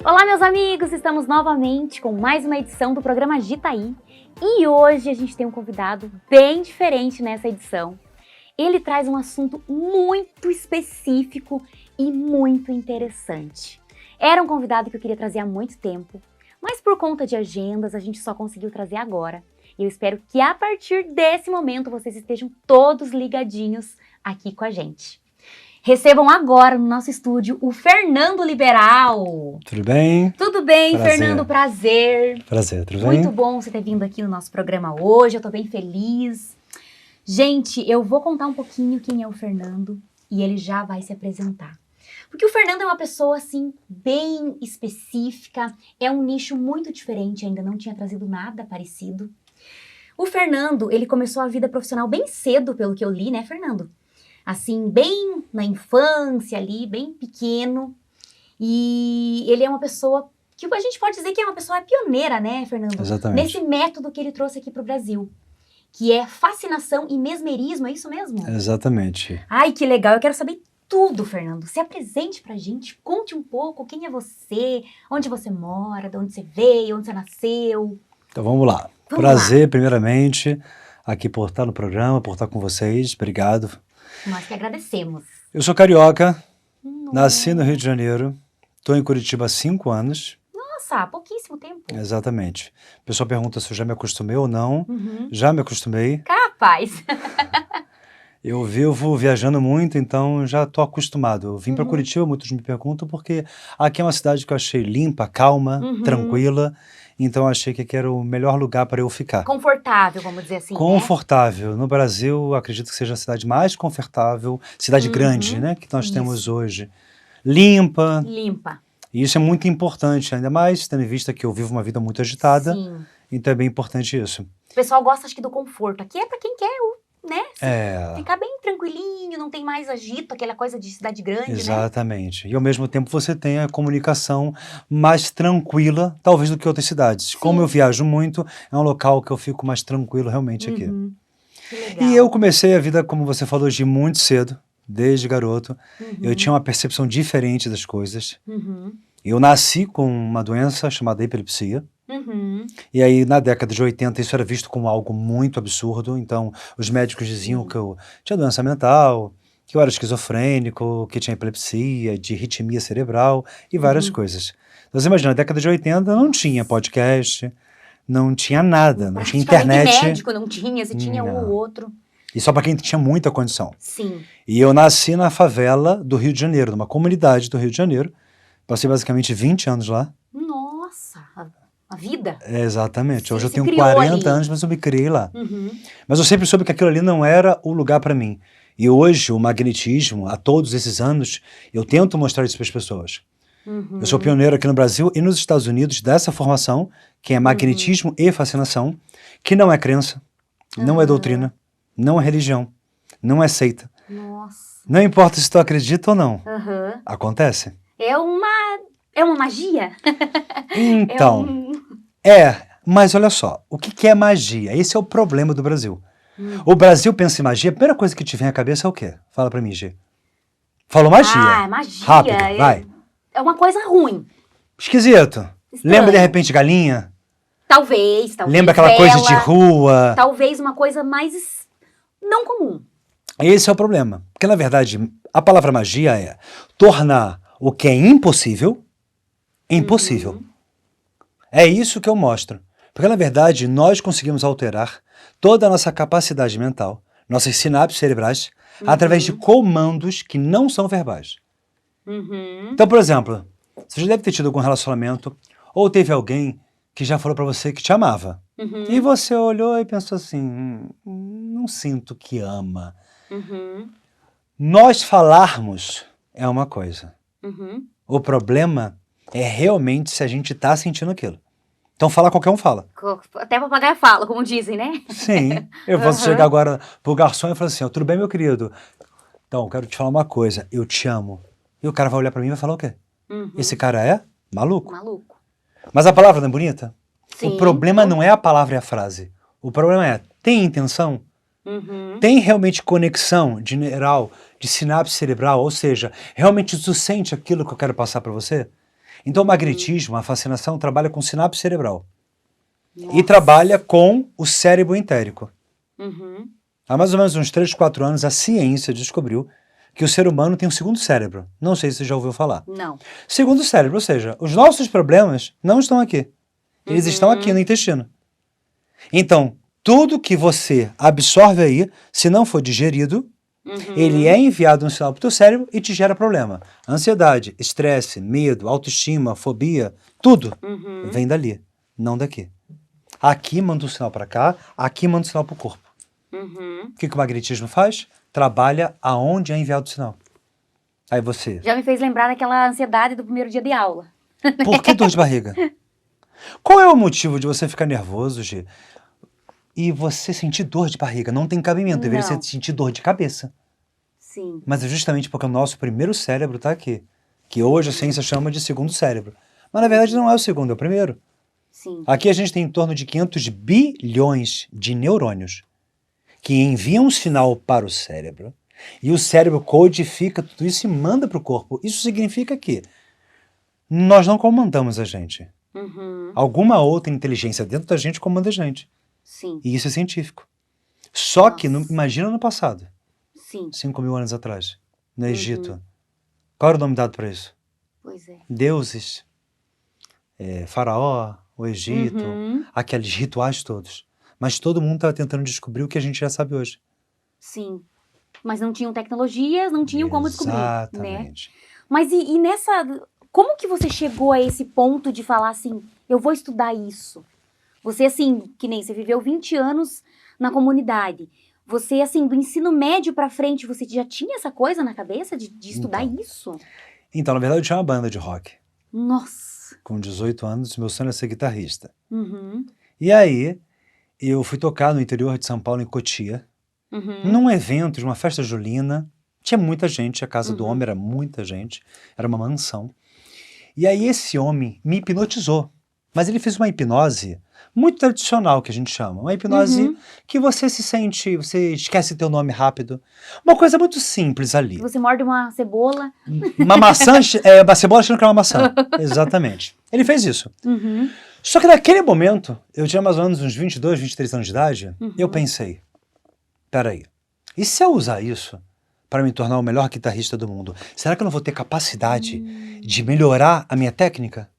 Olá, meus amigos! Estamos novamente com mais uma edição do programa Agitaí. E hoje a gente tem um convidado bem diferente nessa edição. Ele traz um assunto muito específico e muito interessante. Era um convidado que eu queria trazer há muito tempo, mas por conta de agendas a gente só conseguiu trazer agora. E eu espero que a partir desse momento vocês estejam todos ligadinhos aqui com a gente. Recebam agora no nosso estúdio o Fernando Liberal. Tudo bem? Tudo bem, Prazer. Fernando, prazer. Prazer, tudo bem? Muito bom você ter vindo aqui no nosso programa hoje, eu tô bem feliz. Gente, eu vou contar um pouquinho quem é o Fernando e ele já vai se apresentar. Porque o Fernando é uma pessoa, assim, bem específica, é um nicho muito diferente, ainda não tinha trazido nada parecido. O Fernando, ele começou a vida profissional bem cedo, pelo que eu li, né, Fernando? Assim, bem na infância ali, bem pequeno. E ele é uma pessoa que a gente pode dizer que é uma pessoa pioneira, né, Fernando? Exatamente. Nesse método que ele trouxe aqui para o Brasil, que é fascinação e mesmerismo, é isso mesmo? Exatamente. Ai, que legal, eu quero saber tudo, Fernando. Se apresente pra gente, conte um pouco quem é você, onde você mora, de onde você veio, onde você nasceu. Então vamos lá. Prazer, primeiramente, aqui por estar no programa, por estar com vocês. Obrigado. Nós que agradecemos. Eu sou carioca, Nossa. nasci no Rio de Janeiro, estou em Curitiba há 5 anos. Nossa, há pouquíssimo tempo. Exatamente. O pessoal pergunta se eu já me acostumei ou não. Uhum. Já me acostumei. Capaz. Eu vivo viajando muito, então já estou acostumado. Eu vim para Curitiba, muitos me perguntam, porque aqui é uma cidade que eu achei limpa, calma, tranquila. Então eu achei que aqui era o melhor lugar para eu ficar. Confortável, vamos dizer assim, Confortável. No Brasil, acredito que seja a cidade mais confortável, cidade grande, né, que nós temos hoje. Limpa. Limpa. E isso é muito importante, ainda mais tendo em vista que eu vivo uma vida muito agitada. Sim. Então é bem importante isso. O pessoal gosta, acho que, do conforto. Aqui é pra quem quer, né? É. Ficar bem tranquilinho, não tem mais agito, aquela coisa de cidade grande, né? Exatamente. E ao mesmo tempo você tem a comunicação mais tranquila, talvez, do que outras cidades. Sim. Como eu viajo muito, é um local que eu fico mais tranquilo realmente aqui. Que legal. E eu comecei a vida, como você falou, de muito cedo, desde garoto. Eu tinha uma percepção diferente das coisas. Eu nasci com uma doença chamada epilepsia. E aí, na década de 80, isso era visto como algo muito absurdo. Então, os médicos diziam que eu tinha doença mental, que eu era esquizofrênico, que tinha epilepsia, de arritmia cerebral e várias coisas. Então, você imagina, na década de 80 não tinha podcast, não tinha nada, não tinha internet. Médico não tinha, se tinha um ou outro. E só para quem tinha muita condição. Sim. E eu nasci na favela do Rio de Janeiro, numa comunidade do Rio de Janeiro. Passei basicamente 20 anos lá. Nossa, a vida. É, exatamente. Hoje eu se tenho criou 40 ali. anos, mas eu me criei lá. Mas eu sempre soube que aquilo ali não era o lugar para mim. E hoje, o magnetismo, há todos esses anos, eu tento mostrar isso para as pessoas. Eu sou pioneiro aqui no Brasil e nos Estados Unidos dessa formação, que é magnetismo e fascinação, que não é crença, não é doutrina, não é religião, não é seita. Nossa. Não importa se tu acredita ou não. Acontece. É uma magia? Então, mas olha só, o que é magia? Esse é o problema do Brasil. O Brasil pensa em magia, a primeira coisa que te vem à cabeça é o quê? Fala pra mim, G. Falou magia. Ah, magia. Rápido, vai. É uma coisa ruim. Esquisito. Estranho. Lembra de repente galinha? Talvez. Lembra aquela coisa de rua? Talvez uma coisa mais não comum. Esse é o problema. Porque, na verdade, a palavra magia é tornar o que é impossível, impossível. É isso que eu mostro. Porque, na verdade, nós conseguimos alterar toda a nossa capacidade mental, nossas sinapses cerebrais, através de comandos que não são verbais. Então, por exemplo, você já deve ter tido algum relacionamento, ou teve alguém que já falou pra você que te amava. E você olhou e pensou assim, não sinto que ama. Nós falarmos é uma coisa. O problema é realmente se a gente tá sentindo aquilo. Então falar qualquer um fala. Até papagaio fala, como dizem, né? Sim. Eu posso chegar agora pro garçom e falar assim, tudo bem, meu querido? Então, eu quero te falar uma coisa, eu te amo. E o cara vai olhar pra mim e vai falar o quê? Esse cara é maluco. Maluco. Mas a palavra não é bonita? Sim. O problema não é a palavra e a frase. O problema é, tem intenção? Tem realmente conexão de neural, de sinapse cerebral? Ou seja, realmente tu sente aquilo que eu quero passar pra você? Então o magnetismo, a fascinação, trabalha com sinapse cerebral. Nossa. E trabalha com o cérebro entérico. Uhum. Há mais ou menos uns 3, 4 anos, a ciência descobriu que o ser humano tem um segundo cérebro. Não sei se você já ouviu falar. Não. Segundo cérebro, ou seja, os nossos problemas não estão aqui. Eles estão aqui no intestino. Então, tudo que você absorve aí, se não for digerido, ele é enviado um sinal para o teu cérebro e te gera problema. Ansiedade, estresse, medo, autoestima, fobia, tudo vem dali, não daqui. Aqui manda um sinal para cá, aqui manda um sinal para o corpo. O que o magnetismo faz? Trabalha aonde é enviado o sinal. Aí você... Já me fez lembrar daquela ansiedade do primeiro dia de aula. Por que dor de barriga? Qual é o motivo de você ficar nervoso, Gi? E você sentir dor de barriga? Não tem cabimento, deveria ser sentir dor de cabeça. Sim. Mas é justamente porque o nosso primeiro cérebro está aqui. Que hoje a ciência chama de segundo cérebro. Mas na verdade não é o segundo, é o primeiro. Sim. Aqui a gente tem em torno de 500 bilhões de neurônios que enviam um sinal para o cérebro e o cérebro codifica tudo isso e manda para o corpo. Isso significa que nós não comandamos a gente. Alguma outra inteligência dentro da gente comanda a gente. Sim. E isso é científico. Só que, imagina no passado, Sim. 5.000 anos atrás, no Egito. Qual era o nome dado para isso? Pois é. Deuses, faraó, o Egito, aqueles rituais todos. Mas todo mundo estava tentando descobrir o que a gente já sabe hoje. Sim. Mas não tinham tecnologias, não tinham como descobrir, né? Exatamente. Mas e nessa... Como que você chegou a esse ponto de falar assim, eu vou estudar isso? Você, assim, que nem você viveu 20 anos na comunidade. Você, assim, do ensino médio pra frente, você já tinha essa coisa na cabeça de estudar isso? Então, na verdade, eu tinha uma banda de rock. Nossa. Com 18 anos, meu sonho era ser guitarrista. E aí, eu fui tocar no interior de São Paulo, em Cotia, num evento de uma festa julina. Tinha muita gente, a casa do homem era muita gente, era uma mansão. E aí esse homem me hipnotizou. Mas ele fez uma hipnose muito tradicional, que a gente chama. Uma hipnose que você se sente, você esquece teu nome rápido. Uma coisa muito simples ali. Você morde uma cebola. Uma maçã, uma cebola achando que é uma maçã. Exatamente. Ele fez isso. Só que naquele momento, eu tinha mais ou menos uns 22, 23 anos de idade, eu pensei, peraí, e se eu usar isso para me tornar o melhor guitarrista do mundo, será que eu não vou ter capacidade de melhorar a minha técnica?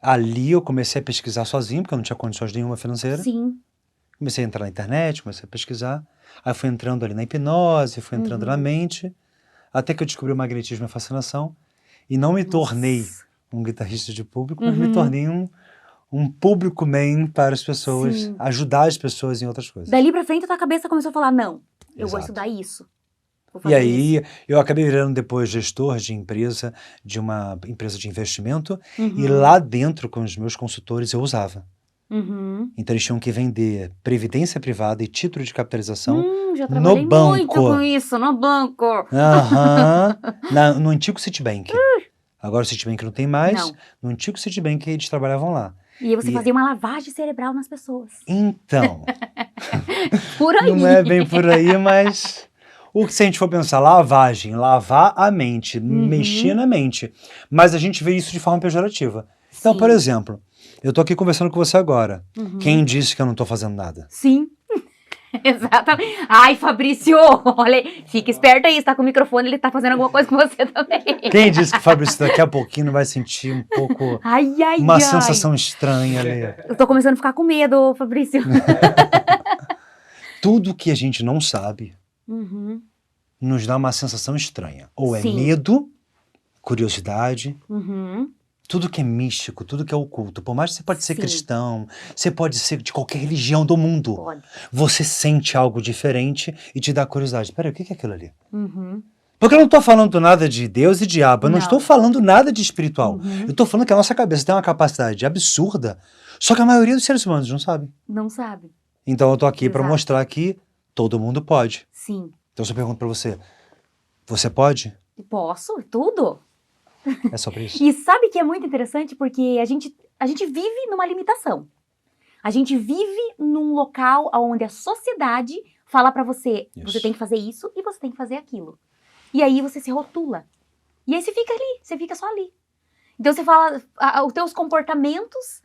Ali eu comecei a pesquisar sozinho, porque eu não tinha condições nenhuma financeira. Sim. Comecei a entrar na internet, comecei a pesquisar. Aí fui entrando ali na hipnose, fui entrando na mente, até que eu descobri o magnetismo e a fascinação. E não me tornei um guitarrista de público, mas me tornei um público man para as pessoas, ajudar as pessoas em outras coisas. Dali pra frente a tua cabeça começou a falar, não, eu vou Exato. estudar isso. Vou E fazer aí isso. eu acabei virando depois gestor de uma empresa de investimento, e lá dentro com os meus consultores eu usava. Então eles tinham que vender previdência privada e título de capitalização Já trabalhei no banco. muito com isso, no banco. No antigo Citibank. Agora o Citibank não tem mais. Não. No antigo Citibank eles trabalhavam lá. E aí você fazia uma lavagem cerebral nas pessoas. Então, Por aí. não é bem por aí, mas... Se a gente for pensar, lavagem, lavar a mente, mexer na mente. Mas a gente vê isso de forma pejorativa. Então, Sim. por exemplo, eu tô aqui conversando com você agora. Quem disse que eu não tô fazendo nada? Sim. Exatamente. Ai, Fabrício, olha, fica esperto aí, você tá com o microfone, ele tá fazendo alguma coisa com você também. Quem disse que o Fabrício daqui a pouquinho vai sentir um pouco... uma sensação estranha ali? Eu tô começando a ficar com medo, Fabrício. Tudo que a gente não sabe nos dá uma sensação estranha. Ou é medo, curiosidade, tudo que é místico, tudo que é oculto. Por mais que você pode ser cristão, você pode ser de qualquer religião do mundo. Pode. Você sente algo diferente e te dá curiosidade. Peraí, o que é aquilo ali? Porque eu não estou falando nada de Deus e diabo, eu não estou falando nada de espiritual. Eu estou falando que a nossa cabeça tem uma capacidade absurda, só que a maioria dos seres humanos não sabe. Não sabe. Então eu estou aqui para mostrar que todo mundo pode. Sim. Então se eu pergunto para você, você pode? Posso? Tudo. É sobre isso. E sabe que é muito interessante porque a gente vive numa limitação. A gente vive num local onde a sociedade fala pra você, você tem que fazer isso e você tem que fazer aquilo. E aí você se rotula. E aí você fica ali, você fica só ali. Então você fala, os teus comportamentos,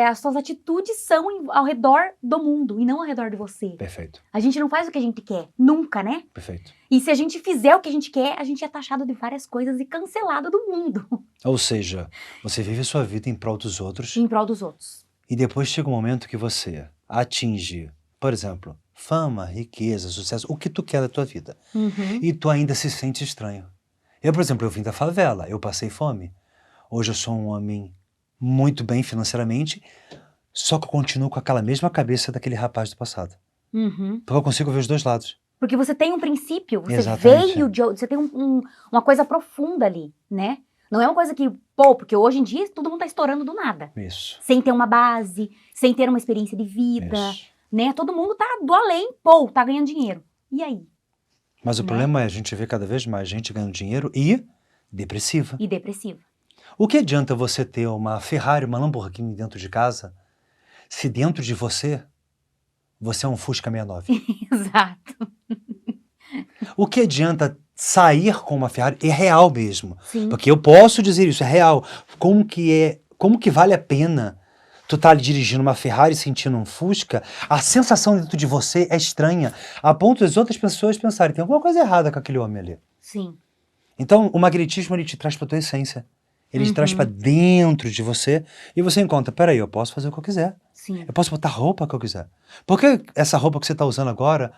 as suas atitudes são ao redor do mundo e não ao redor de você. Perfeito, A gente não faz o que a gente quer, nunca, né? perfeito. E se a gente fizer o que a gente quer, a gente é taxado de várias coisas e cancelado do mundo. Ou seja, você vive a sua vida em prol dos outros Em prol dos outros. e depois chega um momento que você atinge, por exemplo, fama, riqueza, sucesso, o que tu quer da tua vida. Uhum. E tu ainda se sente estranho. Eu, por exemplo, eu vim da favela, eu passei fome. Hoje eu sou um homem muito bem financeiramente, só que eu continuo com aquela mesma cabeça daquele rapaz do passado. Uhum. Porque eu consigo ver os dois lados. Porque você tem um princípio, você Exatamente. veio de... Você tem uma coisa profunda ali, né? Não é uma coisa que... porque hoje em dia todo mundo tá estourando do nada. Isso. Sem ter uma base, sem ter uma experiência de vida, Isso. né? Todo mundo tá do além, tá ganhando dinheiro. E aí? Mas o Né? problema é a gente ver cada vez mais gente ganhando dinheiro e depressiva. E depressiva. O que adianta você ter uma Ferrari, uma Lamborghini dentro de casa, se dentro de você é um Fusca 69? Exato. O que adianta sair com uma Ferrari? É real mesmo. Sim. Porque eu posso dizer isso, é real. Como que vale a pena tu tá ali dirigindo uma Ferrari sentindo um Fusca? A sensação dentro de você é estranha, a ponto das outras pessoas pensarem, tem alguma coisa errada com aquele homem ali. Sim. Então, o magnetismo, ele te traz pra tua essência. Ele te traz pra dentro de você e você encontra, peraí, eu posso fazer o que eu quiser. Sim. Eu posso botar a roupa que eu quiser. Por que essa roupa que você tá usando agora,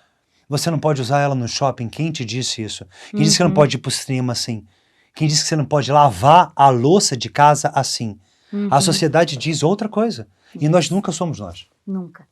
você não pode usar ela no shopping? Quem te disse isso? Quem disse que você não pode ir pro cinema assim? Quem disse que você não pode lavar a louça de casa assim? A sociedade diz outra coisa. E nós nunca somos nós. Nunca.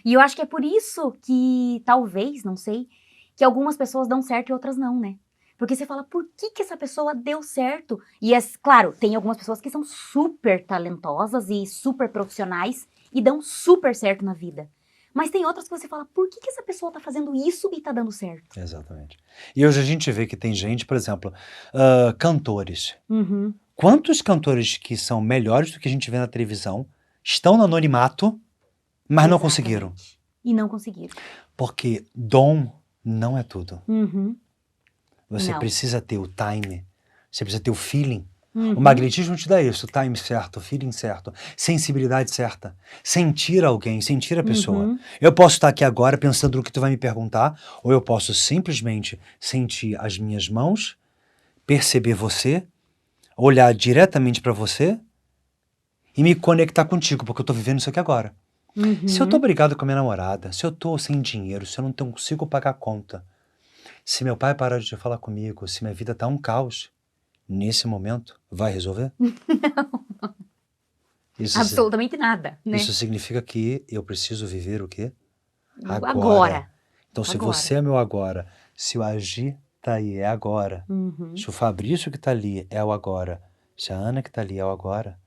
E eu acho que é por isso que, talvez, não sei, que algumas pessoas dão certo e outras não, né? Porque você fala, por que essa pessoa deu certo? E, claro, tem algumas pessoas que são super talentosas e super profissionais e dão super certo na vida. Mas tem outras que você fala, por que essa pessoa tá fazendo isso e tá dando certo? Exatamente. E hoje a gente vê que tem gente, por exemplo, cantores. Uhum. Quantos cantores que são melhores do que a gente vê na televisão estão no anonimato, mas não conseguiram? Exatamente. E não conseguiram. Porque dom não é tudo. Uhum. Você Não. precisa ter o time, você precisa ter o feeling. Uhum. O magnetismo te dá isso, o time certo, o feeling certo, sensibilidade certa, sentir alguém, sentir a pessoa. Uhum. Eu posso estar aqui agora pensando no que tu vai me perguntar, ou eu posso simplesmente sentir as minhas mãos, perceber você, olhar diretamente para você e me conectar contigo, porque eu tô vivendo isso aqui agora. Uhum. Se eu tô brigado com a minha namorada, se eu tô sem dinheiro, se eu não consigo pagar a conta, se meu pai parar de falar comigo, se minha vida tá um caos, nesse momento, vai resolver? Não. Absolutamente nada, né? Isso significa que eu preciso viver o quê? Agora. Então, se Agora. você é meu agora, se o Agi tá aí, é agora. Uhum. Se o Fabrício que tá ali é o agora, se a Ana que tá ali é o agora,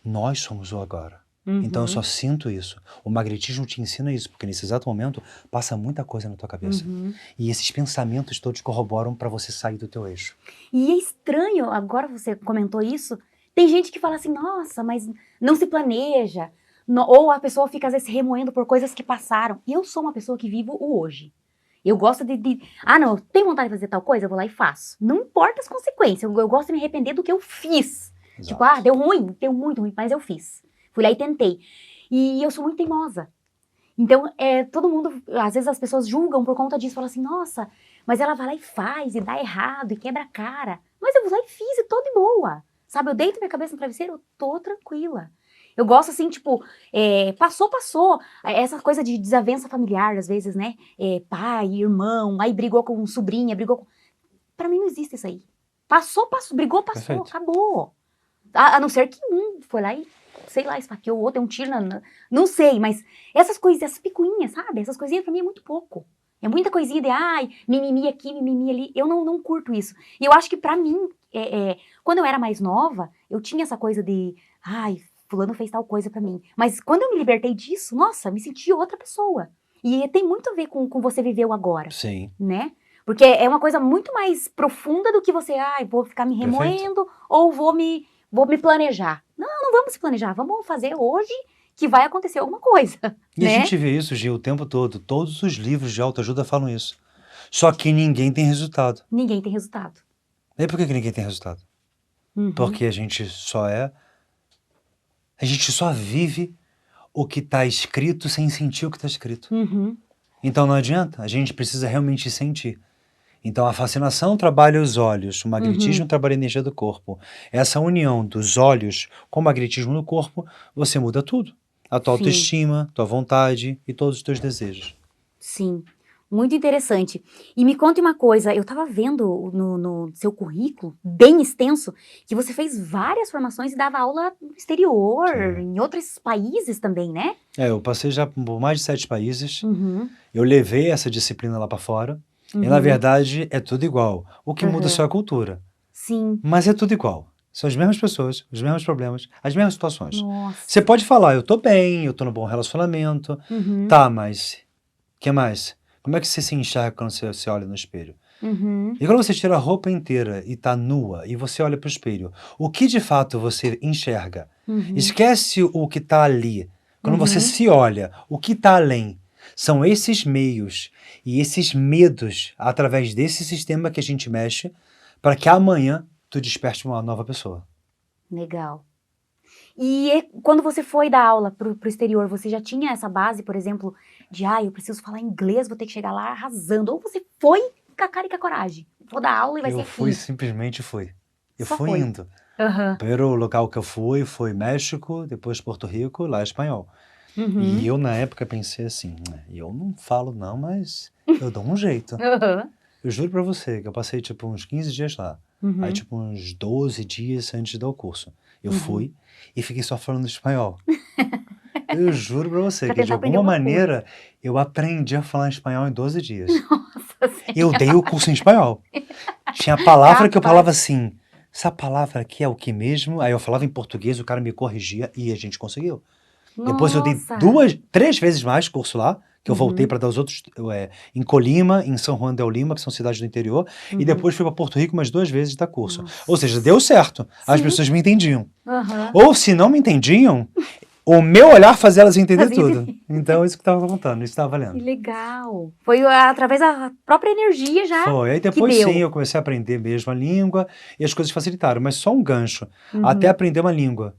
nós somos o agora. Uhum. Então eu só sinto isso. O magnetismo te ensina isso, porque nesse exato momento passa muita coisa na tua cabeça. Uhum. E esses pensamentos todos corroboram para você sair do teu eixo. E é estranho, agora você comentou isso, tem gente que fala assim, nossa, mas não se planeja, ou a pessoa fica às vezes se remoendo por coisas que passaram. E eu sou uma pessoa que vivo o hoje. Eu gosto não, eu tenho vontade de fazer tal coisa, eu vou lá e faço. Não importa as consequências, eu gosto de me arrepender do que eu fiz. Exato. Tipo, deu muito ruim, mas eu fiz. Fui lá e tentei. E eu sou muito teimosa. Então, todo mundo, às vezes as pessoas julgam por conta disso, falam assim, nossa, mas ela vai lá e faz, e dá errado, e quebra a cara. Mas eu vou lá e fiz, e tô de boa. Sabe, eu deito minha cabeça no travesseiro, eu tô tranquila. Eu gosto assim, tipo, passou. Essa coisa de desavença familiar, às vezes, né? Pai, irmão, aí brigou com sobrinha, Pra mim não existe isso aí. Passou, brigou, passou, Perfeito. acabou. A não ser que um foi lá e, sei lá, esfaqueou o outro, deu um tiro não sei, mas essas coisas, essas picuinhas, sabe? Essas coisinhas pra mim é muito pouco. É muita coisinha de, mimimi aqui, mimimi ali. Eu não curto isso. E eu acho que pra mim, quando eu era mais nova, eu tinha essa coisa de, fulano fez tal coisa pra mim. Mas quando eu me libertei disso, nossa, me senti outra pessoa. E tem muito a ver com você viver o agora. Sim. Né? Porque é uma coisa muito mais profunda do que você, vou ficar me remoendo ou vou me planejar. Não vamos se planejar, vamos fazer hoje que vai acontecer alguma coisa. E né? a gente vê isso, Gil, o tempo todo. Todos os livros de autoajuda falam isso. Só que ninguém tem resultado. Ninguém tem resultado. E por que ninguém tem resultado? Uhum. Porque a gente só vive o que está escrito sem sentir o que está escrito. Uhum. Então não adianta, a gente precisa realmente sentir. Então a fascinação trabalha os olhos, o magnetismo trabalha a energia do corpo. Essa união dos olhos com o magnetismo no corpo, você muda tudo. A tua Sim. autoestima, tua vontade e todos os teus desejos. Sim, muito interessante. E me conte uma coisa, eu estava vendo no seu currículo, bem extenso, que você fez várias formações e dava aula no exterior, Sim. em outros países também, né? Eu passei já por mais de 7 países, Uhum, eu levei essa disciplina lá para fora, e na uhum, verdade é tudo igual. O que muda só é a cultura, sim, mas é tudo igual. São as mesmas pessoas, os mesmos problemas, as mesmas situações. Você nossa, pode falar, eu tô bem, eu tô no bom relacionamento, uhum, tá, mas o que mais? Como é que você se enxerga quando você se olha no espelho? uhum, E quando você tira a roupa inteira e tá nua e você olha pro espelho, o que de fato você enxerga? uhum, Esquece o que tá ali. Quando você uhum. se olha, o que tá além? São esses meios e esses medos através desse sistema que a gente mexe para que amanhã tu desperte uma nova pessoa. Legal. Quando você foi dar aula pro exterior, você já tinha essa base, por exemplo, de, eu preciso falar inglês, vou ter que chegar lá arrasando, ou você foi com a cara e com a coragem, vou dar aula e vai ser Eu fui, aqui, simplesmente fui. Eu só fui foi. indo. O Aham. primeiro local que eu fui foi México, depois Porto Rico, lá é espanhol. E Uhum. eu, na época, pensei assim, eu não falo não, mas eu dou um jeito. Aham. Eu juro pra você que eu passei, tipo, uns 15 dias lá. Aí, Uhum. tipo, uns 12 dias antes de dar o curso. Eu Uhum. fui e fiquei só falando espanhol. Eu juro pra você Pra que, de tentar aprender alguma alguma coisa. maneira, eu aprendi a falar espanhol em 12 dias. Nossa Eu dei o Senhora. curso em espanhol. Tinha palavra que eu Capaz. falava assim, essa palavra aqui é o que mesmo? Aí eu falava em português, o cara me corrigia e a gente conseguiu. Depois eu dei Nossa. 3 vezes mais curso lá, que eu voltei Uhum. para dar os outros, em Colima, em São Juan del Lima, que são cidades do interior, e Uhum. depois fui para Porto Rico mais 2 vezes dar curso. Ou seja, Nossa. deu certo. As Sim. pessoas me entendiam. Aham. Ou se não me entendiam, o meu olhar fazia elas entender Fazia tudo. entender. Então, isso que estava contando, isso estava Que valendo. legal. Foi através da própria energia já Foi. Aí que depois sim, deu. eu comecei a aprender mesmo a língua e as coisas facilitaram. Mas só um gancho. Até Uhum. aprender uma língua.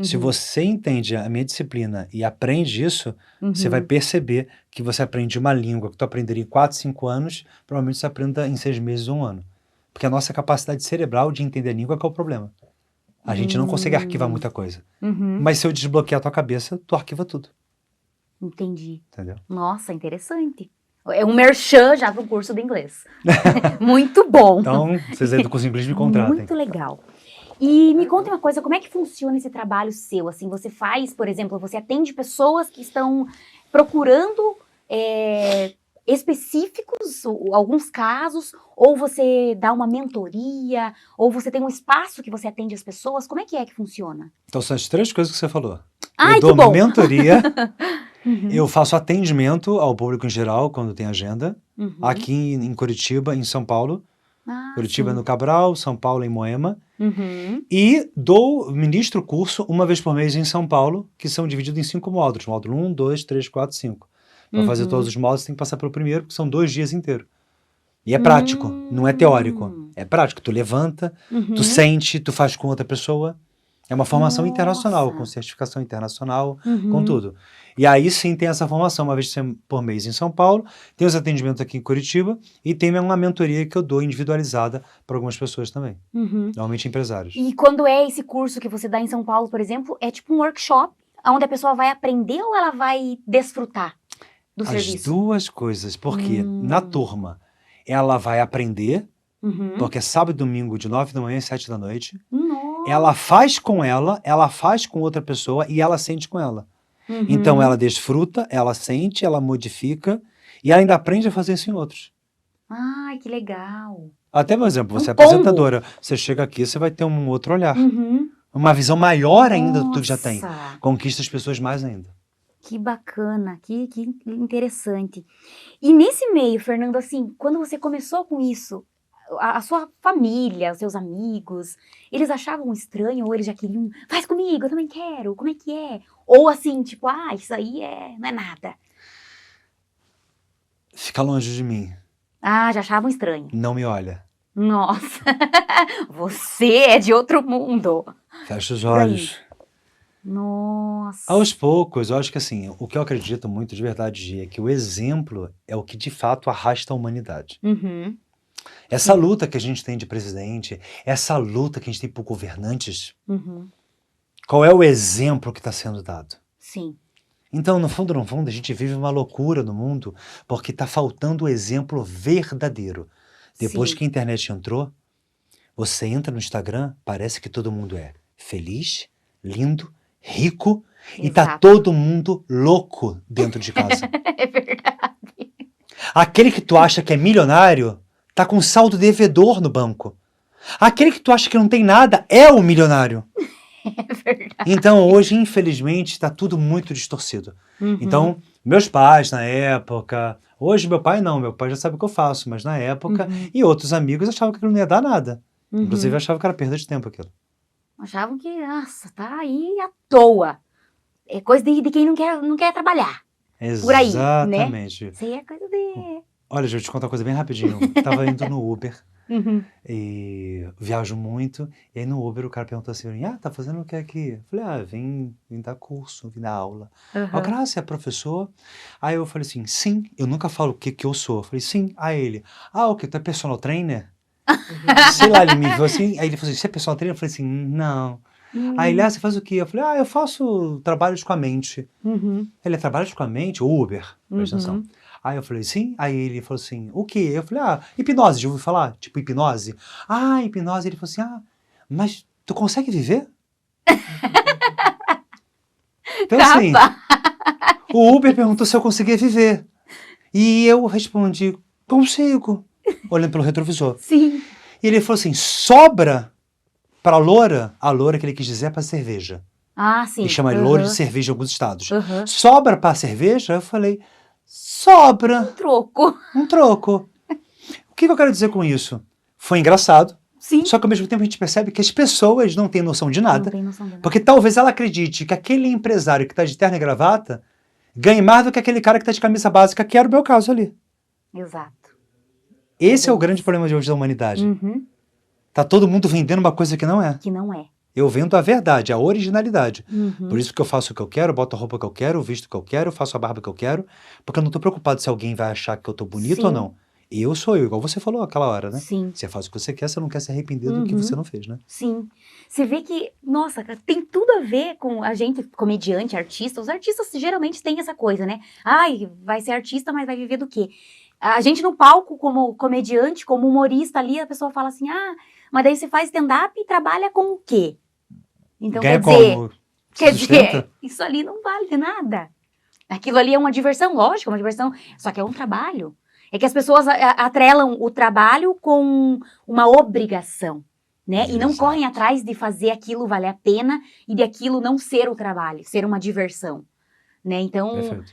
Se Uhum. você entende a minha disciplina e aprende isso, você vai Uhum. perceber que você aprende uma língua que tu aprenderia em 4, 5 anos, provavelmente você aprenda em 6 meses ou um ano. Porque a nossa capacidade cerebral de entender a língua é que é o problema. A gente não consegue arquivar Hum. muita coisa. Uhum. Mas se eu desbloquear a tua cabeça, tu arquiva tudo. Entendi. Entendeu? Nossa, interessante. É um merchan já pro curso de inglês. Muito bom. Então, vocês aí do curso de inglês me contratem. Muito legal. E me conta uma coisa, como é que funciona esse trabalho seu? Assim, você faz, por exemplo, você atende pessoas que estão procurando específicos, alguns casos, ou você dá uma mentoria, ou você tem um espaço que você atende as pessoas? Como é que funciona? Então, são as 3 coisas que você falou. Eu Ai, que dou bom! mentoria, Uhum, eu faço atendimento ao público em geral, quando tem agenda, uhum. aqui em Curitiba, em São Paulo. Curitiba Sim. no Cabral, São Paulo em Moema. Uhum, E ministro curso uma vez por mês em São Paulo, que são divididos em 5 módulos. Módulo 1, 2, 3, 4, 5. Para fazer todos uhum. os módulos, você tem que passar pelo primeiro, porque são 2 dias inteiros. E é prático, não é teórico. É prático. Tu levanta, tu Uhum. sente, tu faz com outra pessoa. É uma formação internacional, com Nossa. certificação internacional, com Uhum. tudo. E aí sim tem essa formação, uma vez por mês em São Paulo, tem os atendimentos aqui em Curitiba e tem uma mentoria que eu dou individualizada para algumas pessoas também, Uhum. normalmente empresários. E quando é esse curso que você dá em São Paulo, por exemplo, é tipo um workshop, onde a pessoa vai aprender ou ela vai desfrutar do As serviço? 2 coisas, porque na turma ela vai aprender, Uhum. porque é sábado e domingo de 9 da manhã às 7 da noite, Nossa. ela faz com ela faz com outra pessoa e ela sente com ela. Uhum. Então ela desfruta, ela sente, ela modifica e ela ainda aprende a fazer isso em outros. Ai, que legal. Até, por exemplo, você é Um combo. apresentadora, você chega aqui, você vai ter um outro olhar, Uhum. uma visão maior ainda do que tu já tem. Nossa, Conquista as pessoas mais ainda. que bacana, que interessante. E nesse meio, Fernando, assim, quando você começou com isso, a sua família, os seus amigos, eles achavam estranho ou eles já queriam, faz comigo, eu também quero, como é que é? Ou assim, tipo, isso aí não é nada. Fica longe de mim, Ah, já achavam estranho. não me olha. Nossa, você é de outro mundo. Fecha os Por aí. olhos. Nossa. Aos poucos, eu acho que assim, o que eu acredito muito de verdade, Gi, é que o exemplo é o que de fato arrasta a humanidade. Uhum. Essa Sim. luta que a gente tem de presidente, essa luta que a gente tem por governantes, Uhum. qual é o exemplo que está sendo dado? Sim. Então, no fundo, a gente vive uma loucura no mundo porque está faltando o exemplo verdadeiro. Depois Sim. que a internet entrou, você entra no Instagram, parece que todo mundo é feliz, lindo, rico e tá Exato. todo mundo louco dentro de casa. É verdade. Aquele que tu acha que é milionário tá com saldo devedor no banco. Aquele que tu acha que não tem nada é o milionário. É verdade. Então, hoje, infelizmente, está tudo muito distorcido. Uhum. Então, meus pais, na época... Hoje, meu pai não. Meu pai já sabe o que eu faço. Mas, na época, Uhum. e outros amigos achavam que aquilo não ia dar nada. Uhum. Inclusive, achavam que era perda de tempo aquilo. Achavam que, nossa, tá aí à toa. É coisa de quem não quer trabalhar. Por aí, né? Exatamente. Isso aí é coisa de... Olha, deixa eu te contar uma coisa bem rapidinho. Eu tava indo no Uber Uhum. e viajo muito. E aí, no Uber, o cara perguntou assim, tá fazendo o que aqui? Eu falei, vim dar curso, vim dar aula. Aí o cara, você é professor? Aí eu falei assim, sim. Eu nunca falo o que eu sou. Eu falei, sim. Aí ele, o que? Tu é personal trainer? Sei lá, ele me viu assim. Aí ele falou assim, você é personal trainer? Eu falei assim, não. Aí ele, você faz o quê? Eu falei, eu faço trabalhos com a mente. Uhum. Ele, trabalhos com a mente? Uber, presta atenção. Uhum. Aí eu falei, sim. Aí ele falou assim, o quê? Eu falei, hipnose, já ouviu falar? Tipo, hipnose? Hipnose. Ele falou assim, mas tu consegue viver? Então assim, o Uber perguntou se eu conseguia viver. E eu respondi, consigo. Olhando pelo retrovisor. Sim. E ele falou assim, sobra pra loura? A loura que ele quis dizer é pra cerveja. Sim. E chama loura de cerveja em alguns estados. Uhum. Sobra pra cerveja? Eu falei, sobra. Troco. Um troco. O que eu quero dizer com isso? Foi engraçado. Sim. Só que ao mesmo tempo a gente percebe que as pessoas não têm noção de nada. Não tem noção de nada. Porque talvez ela acredite que aquele empresário que está de terno e gravata ganhe mais do que aquele cara que está de camisa básica, que era o meu caso ali. Exato. Esse é o grande problema de hoje da humanidade. Uhum. Tá todo mundo vendendo uma coisa que não é. Que não é. Eu vendo a verdade, a originalidade. Uhum. Por isso que eu faço o que eu quero, boto a roupa que eu quero, visto que eu quero, faço a barba que eu quero, porque eu não tô preocupado se alguém vai achar que eu tô bonito Sim. ou não. Eu sou eu, igual você falou aquela hora, né? Sim. Você faz o que você quer, você não quer se arrepender do que você não fez, né? Sim. Você vê que, nossa, cara, tem tudo a ver com a gente, comediante, artista. Os artistas geralmente têm essa coisa, né? Vai ser artista, mas vai viver do quê? A gente no palco, como comediante, como humorista ali, a pessoa fala assim, mas daí você faz stand-up e trabalha com o quê? Então, Ganha quer como? dizer, isso ali não vale de nada. Aquilo ali é uma diversão, lógico, uma diversão, só que é um trabalho. É que as pessoas atrelam o trabalho com uma obrigação, né? E não Exato. correm atrás de fazer aquilo valer a pena e de aquilo não ser o trabalho, ser uma diversão, né? Então, Perfeito.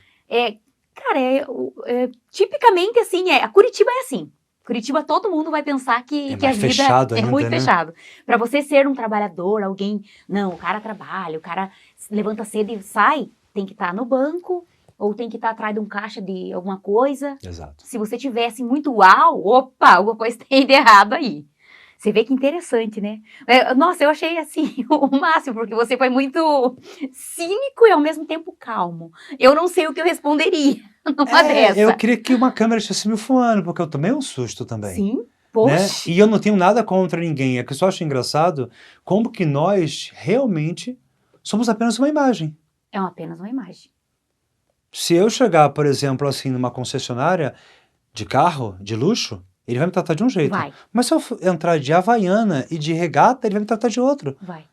tipicamente assim, a Curitiba é assim. Curitiba, todo mundo vai pensar que a vida fechado é ainda, muito né? fechado. Para você ser um trabalhador, alguém... Não, o cara trabalha, o cara levanta cedo e sai, tem que estar no banco, ou tem que estar atrás de um caixa de alguma coisa. Exato. Se você tivesse muito opa, alguma coisa tem de errado aí. Você vê que interessante, né? Nossa, eu achei assim o máximo, porque você foi muito cínico e ao mesmo tempo calmo. Eu não sei o que eu responderia numa dessa. Eu queria que uma câmera estivesse me filmando, porque eu tomei um susto também. Sim, poxa. Né? E eu não tenho nada contra ninguém, é que eu só acho engraçado como que nós realmente somos apenas uma imagem. É apenas uma imagem. Se eu chegar, por exemplo, assim, numa concessionária de carro, de luxo, ele vai me tratar de um jeito. Vai. Mas se eu entrar de Havaiana e de regata, ele vai me tratar de outro. Vai.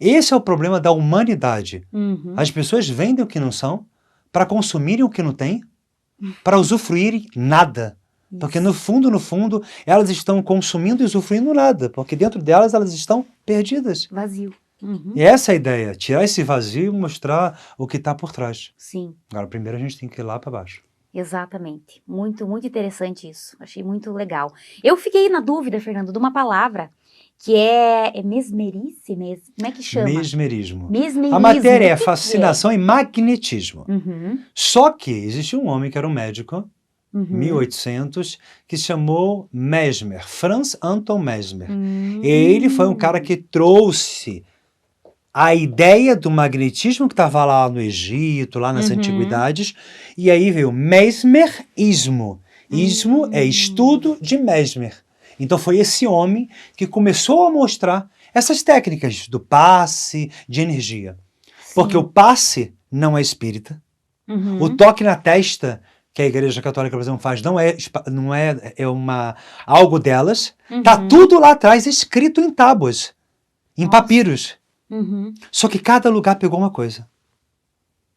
Esse é o problema da humanidade. Uhum. As pessoas vendem o que não são para consumirem o que não têm, para usufruírem nada. Isso. Porque no fundo, elas estão consumindo e usufruindo nada. Porque dentro delas, elas estão perdidas. Vazio. Uhum. E essa é a ideia. Tirar esse vazio e mostrar o que está por trás. Sim. Agora, primeiro a gente tem que ir lá para baixo. Exatamente. Muito, muito interessante isso. Achei muito legal. Eu fiquei na dúvida, Fernando, de uma palavra que é mesmerice, como é que chama? Mesmerismo. Mesmerismo. A matéria é O que fascinação e magnetismo. Uhum. Só que existia um homem que era um médico Uhum. 1800, que se chamou Mesmer, Franz Anton Mesmer. Ele foi um cara que trouxe a ideia do magnetismo que estava lá no Egito, lá nas antiguidades, e aí veio Mesmerismo. Ismo é estudo de Mesmer. Então foi esse homem que começou a mostrar essas técnicas do passe, de energia. Porque o passe não é espírita, o toque na testa que a Igreja Católica, por exemplo, faz, não é algo delas. Tá tudo lá atrás escrito em tábuas, em papiros. Só que cada lugar pegou uma coisa.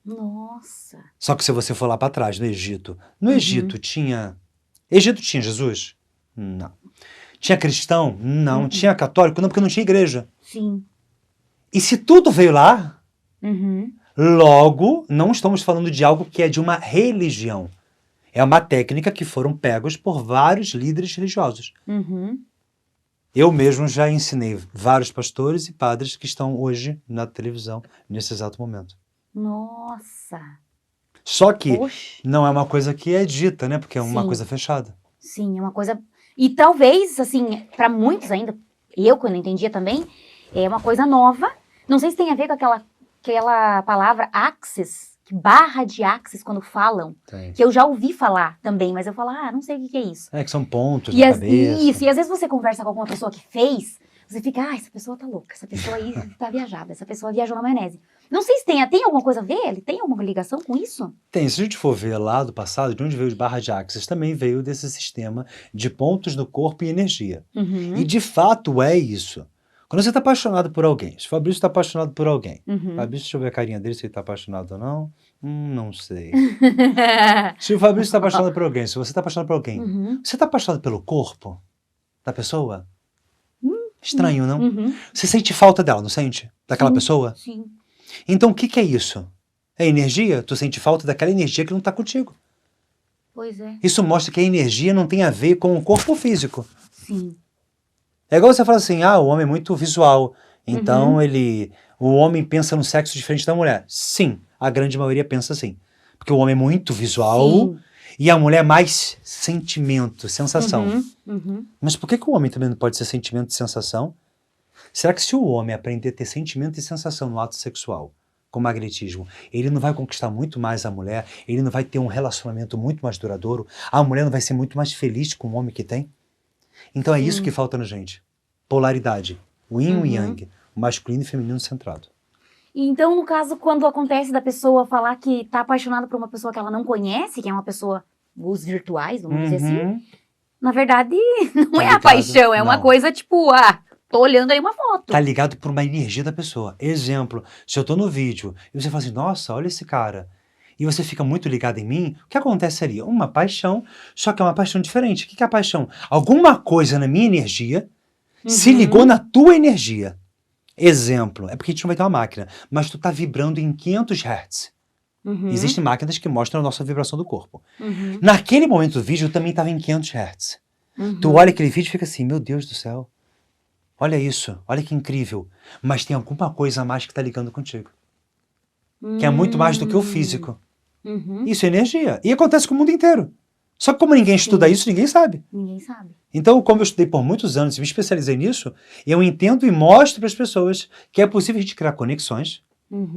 Nossa. Só que se você for lá para trás, no Egito Egito tinha Jesus? Não. Tinha cristão? Não. Tinha católico? Não, porque não tinha igreja. Sim. E se tudo veio lá, logo, não estamos falando de algo que é de uma religião. É uma técnica que foram pegos por vários líderes religiosos. Eu mesmo já ensinei vários pastores e padres que estão hoje na televisão, nesse exato momento. Nossa. Só que Poxa. não é uma coisa que é dita, né? Porque é uma Sim. coisa fechada. Sim, é uma coisa... E talvez, assim, para muitos ainda, eu quando entendia também, é uma coisa nova. Não sei se tem a ver com aquela palavra axis, barra de axis quando falam, Tem. que eu já ouvi falar também, mas eu falo, não sei o que é isso. É que são pontos na cabeça. Isso, e às vezes você conversa com alguma pessoa que fez, você fica, essa pessoa tá louca, essa pessoa aí tá viajada, essa pessoa viajou na maionese. Não sei se tem alguma coisa a ver, ele tem alguma ligação com isso? Tem, se a gente for ver lá do passado, de onde veio de barra de axis, também veio desse sistema de pontos no corpo e energia. E de fato é isso. Quando você está apaixonado por alguém, se o Fabrício está apaixonado por alguém, Fabrício, deixa eu ver a carinha dele, se ele está apaixonado ou não, não sei. Se o Fabrício está apaixonado por alguém, se você está apaixonado por alguém, você está apaixonado pelo corpo da pessoa? Estranho, não? Você sente falta dela, não sente? Daquela pessoa? Sim. Então o que é isso? É energia? Tu sente falta daquela energia que não está contigo. Pois é. Isso mostra que a energia não tem a ver com o corpo físico. Sim. É igual você fala assim, o homem é muito visual, então o homem pensa no sexo diferente da mulher. Sim, a grande maioria pensa assim. Porque o homem é muito visual e a mulher é mais sentimento, sensação. Mas por que o homem também não pode ser sentimento e sensação? Será que se o homem aprender a ter sentimento e sensação no ato sexual, com magnetismo, ele não vai conquistar muito mais a mulher, ele não vai ter um relacionamento muito mais duradouro, a mulher não vai ser muito mais feliz com o homem que tem? Então é isso que falta na gente. Polaridade. O yin e o yang. O masculino e feminino centrado. Então, no caso, quando acontece da pessoa falar que tá apaixonada por uma pessoa que ela não conhece, que é uma pessoa, os virtuais, vamos dizer assim, na verdade, não é a paixão, é uma coisa tipo, tô olhando aí uma foto. Tá ligado por uma energia da pessoa. Exemplo, se eu tô no vídeo e você fala assim, nossa, olha esse cara, e você fica muito ligado em mim, o que acontece ali? Uma paixão, só que é uma paixão diferente. O que é a paixão? Alguma coisa na minha energia se ligou na tua energia. Exemplo, é porque a gente não vai ter uma máquina, mas tu tá vibrando em 500 Hz. Existem máquinas que mostram a nossa vibração do corpo. Naquele momento do vídeo, eu também estava em 500 Hz. Tu olha aquele vídeo e fica assim, meu Deus do céu, olha isso, olha que incrível. Mas tem alguma coisa a mais que tá ligando contigo. Que é muito mais do que o físico. Isso é energia. E acontece com o mundo inteiro. Só que como ninguém estuda isso, ninguém sabe. Ninguém sabe. Então, como eu estudei por muitos anos e me especializei nisso, eu entendo e mostro para as pessoas que é possível a gente criar conexões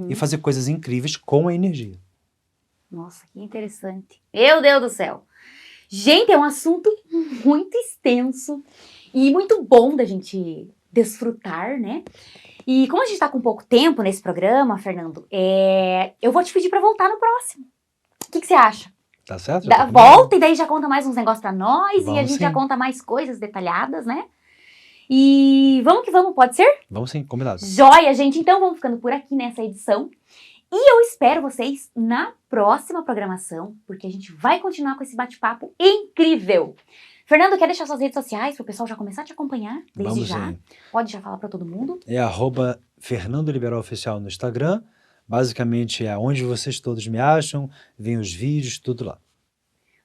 e fazer coisas incríveis com a energia. Nossa, que interessante. Meu Deus do céu. Gente, é um assunto muito extenso e muito bom da gente desfrutar, né? E como a gente tá com pouco tempo nesse programa, Fernando, eu vou te pedir para voltar no próximo. O que você acha? Tá certo? Volta e daí já conta mais uns negócios pra nós Vamos e a gente sim. já conta mais coisas detalhadas, né? E vamos que vamos, pode ser? Vamos sim, combinado. Joia, gente. Então vamos ficando por aqui nessa edição. E eu espero vocês na próxima programação, porque a gente vai continuar com esse bate-papo incrível. Fernando, quer deixar suas redes sociais para o pessoal já começar a te acompanhar desde Vamos já? sim. Pode já falar para todo mundo? É @Fernando Liberal Oficial no Instagram. Basicamente é onde vocês todos me acham, vem os vídeos, tudo lá.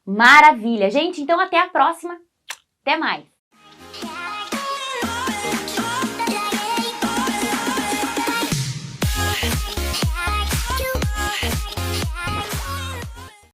Maravilha. Gente, então até a próxima. Até mais.